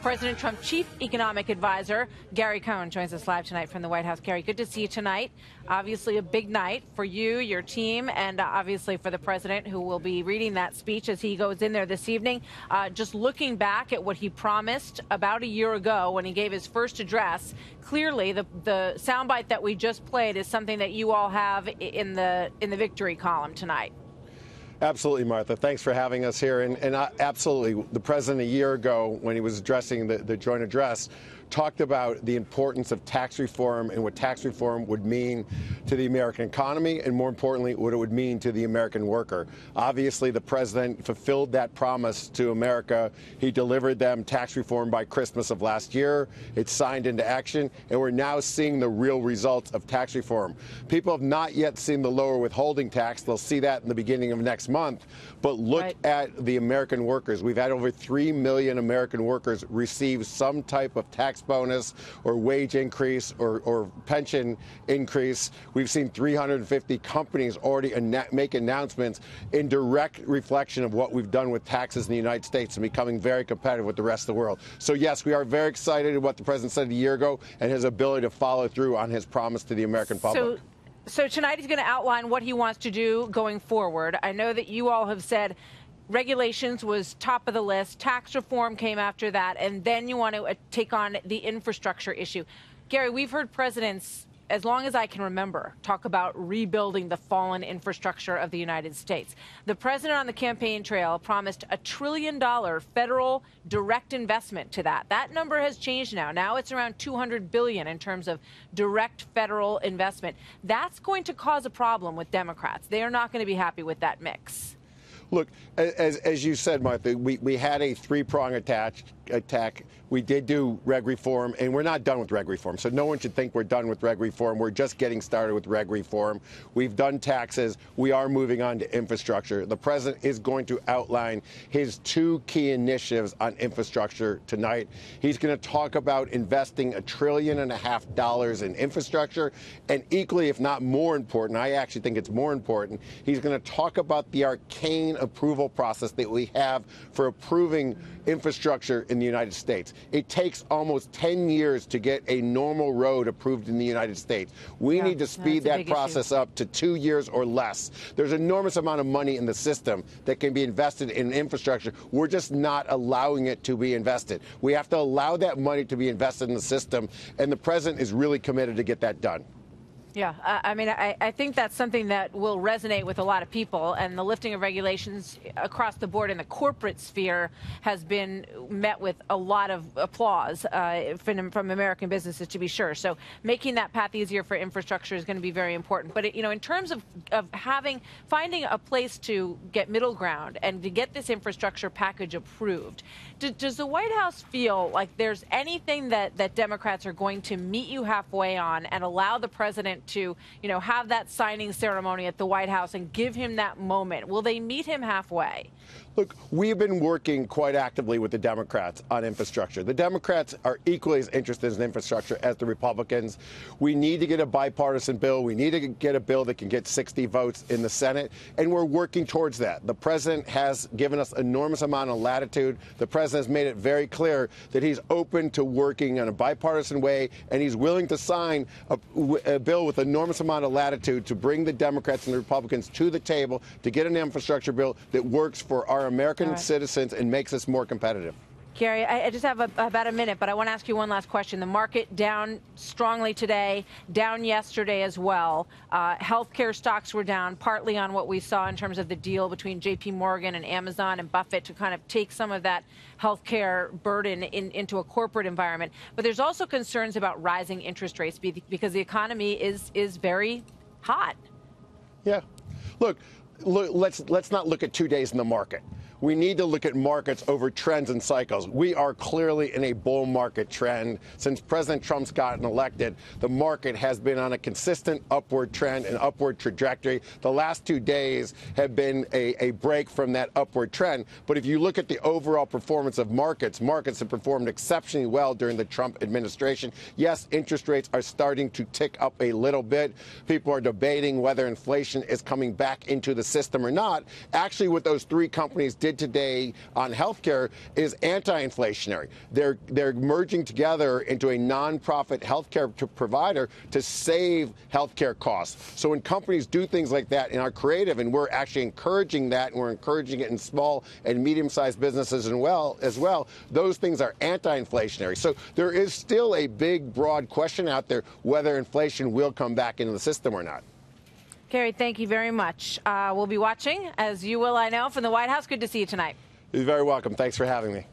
President Trump Chief Economic Advisor Gary Cohn joins us live tonight from the White House. Gary, good to see you tonight. Obviously a big night for you, your team, and obviously for the president, who will be reading that speech as he goes in there this evening. Just looking back at what he promised about a year ago when he gave his first address, clearly the soundbite that we just played is something that you all have in the victory column tonight. Absolutely, Martha. Thanks for having us here. And absolutely, the president a year ago, when he was addressing the joint address, talked about the importance of tax reform and what tax reform would mean to the American economy and, more importantly, what it would mean to the American worker. Obviously, the president fulfilled that promise to America. He delivered them tax reform by Christmas of last year. It's signed into action, and we're now seeing the real results of tax reform. People have not yet seen the lower withholding tax. They'll see that in the beginning of next month. But look at the American workers. We've had over 3 million American workers receive some type of tax bonus or wage increase or pension increase. We've seen 350 companies already make announcements in direct reflection of what we've done with taxes in the United States and becoming very competitive with the rest of the world. So, yes, we are very excited about what the president said a year ago and his ability to follow through on his promise to the American public. So tonight he's going to outline what he wants to do going forward. I know that you all have said regulations was top of the list. Tax reform came after that. And then you want to take on the infrastructure issue. Gary, we've heard presidents, as long as I can remember, talk about rebuilding the fallen infrastructure of the United States. The president on the campaign trail promised $1 trillion federal direct investment to that. That number has changed now. Now it's around $200 billion in terms of direct federal investment. That's going to cause a problem with Democrats. They are not going to be happy with that mix. Look, as you said, Martha, we had a three-prong attack. We did do reg reform, and we're not done with reg reform. So no one should think we're done with reg reform. We're just getting started with reg reform. We've done taxes. We are moving on to infrastructure. The president is going to outline his two key initiatives on infrastructure tonight. He's going to talk about investing $1.5 trillion in infrastructure, and equally, if not more important, I actually think it's more important, he's going to talk about the arcane approval process that we have for approving infrastructure in the United States. It takes almost 10 years to get a normal road approved in the United States. We need to speed that process up to 2 years or less. There's an enormous amount of money in the system that can be invested in infrastructure. We're just not allowing it to be invested. We have to allow that money to be invested in the system, and the president is really committed to get that done. Yeah, I mean, I think that's something that will resonate with a lot of people, and the lifting of regulations across the board in the corporate sphere has been met with a lot of applause from American businesses, to be sure. So making that path easier for infrastructure is going to be very important. But, in terms of finding a place to get middle ground and to get this infrastructure package approved, does the White House feel like there's anything that Democrats are going to meet you halfway on and allow the president to, have that signing ceremony at the White House and give him that moment? Will they meet him halfway? Look, we've been working quite actively with the Democrats on infrastructure. The Democrats are equally as interested in infrastructure as the Republicans. We need to get a bipartisan bill. We need to get a bill that can get 60 votes in the Senate, and we're working towards that. The president has given us an enormous amount of latitude. The president has made it very clear that he's open to working in a bipartisan way, and he's willing to sign a bill with an enormous amount of latitude to bring the Democrats and the Republicans to the table to get an infrastructure bill that works for our American citizens and makes us more competitive. Gary, I just have about a minute, but I want to ask you one last question. The market down strongly today, down yesterday as well. Healthcare stocks were down, partly on what we saw in terms of the deal between J.P. Morgan and Amazon and Buffett to kind of take some of that healthcare burden into a corporate environment. But there's also concerns about rising interest rates because the economy is very hot. Yeah. Look, let's not look at 2 days in the market. We need to look at markets over trends and cycles. We are clearly in a bull market trend. Since President Trump's gotten elected, the market has been on a consistent upward trend and upward trajectory. The last 2 days have been a break from that upward trend. But if you look at the overall performance of markets have performed exceptionally well during the Trump administration. Yes, interest rates are starting to tick up a little bit. People are debating whether inflation is coming back into the system or not. Actually, what those three companies did did today on healthcare is anti-inflationary. They're merging together into a nonprofit healthcare provider to save healthcare costs. So when companies do things like that and are creative, and we're actually encouraging that, and we're encouraging it in small and medium-sized businesses as well, those things are anti-inflationary. So there is still a big, broad question out there whether inflation will come back into the system or not. Gary, thank you very much. We'll be watching, as you will, I know, from the White House. Good to see you tonight. You're very welcome. Thanks for having me.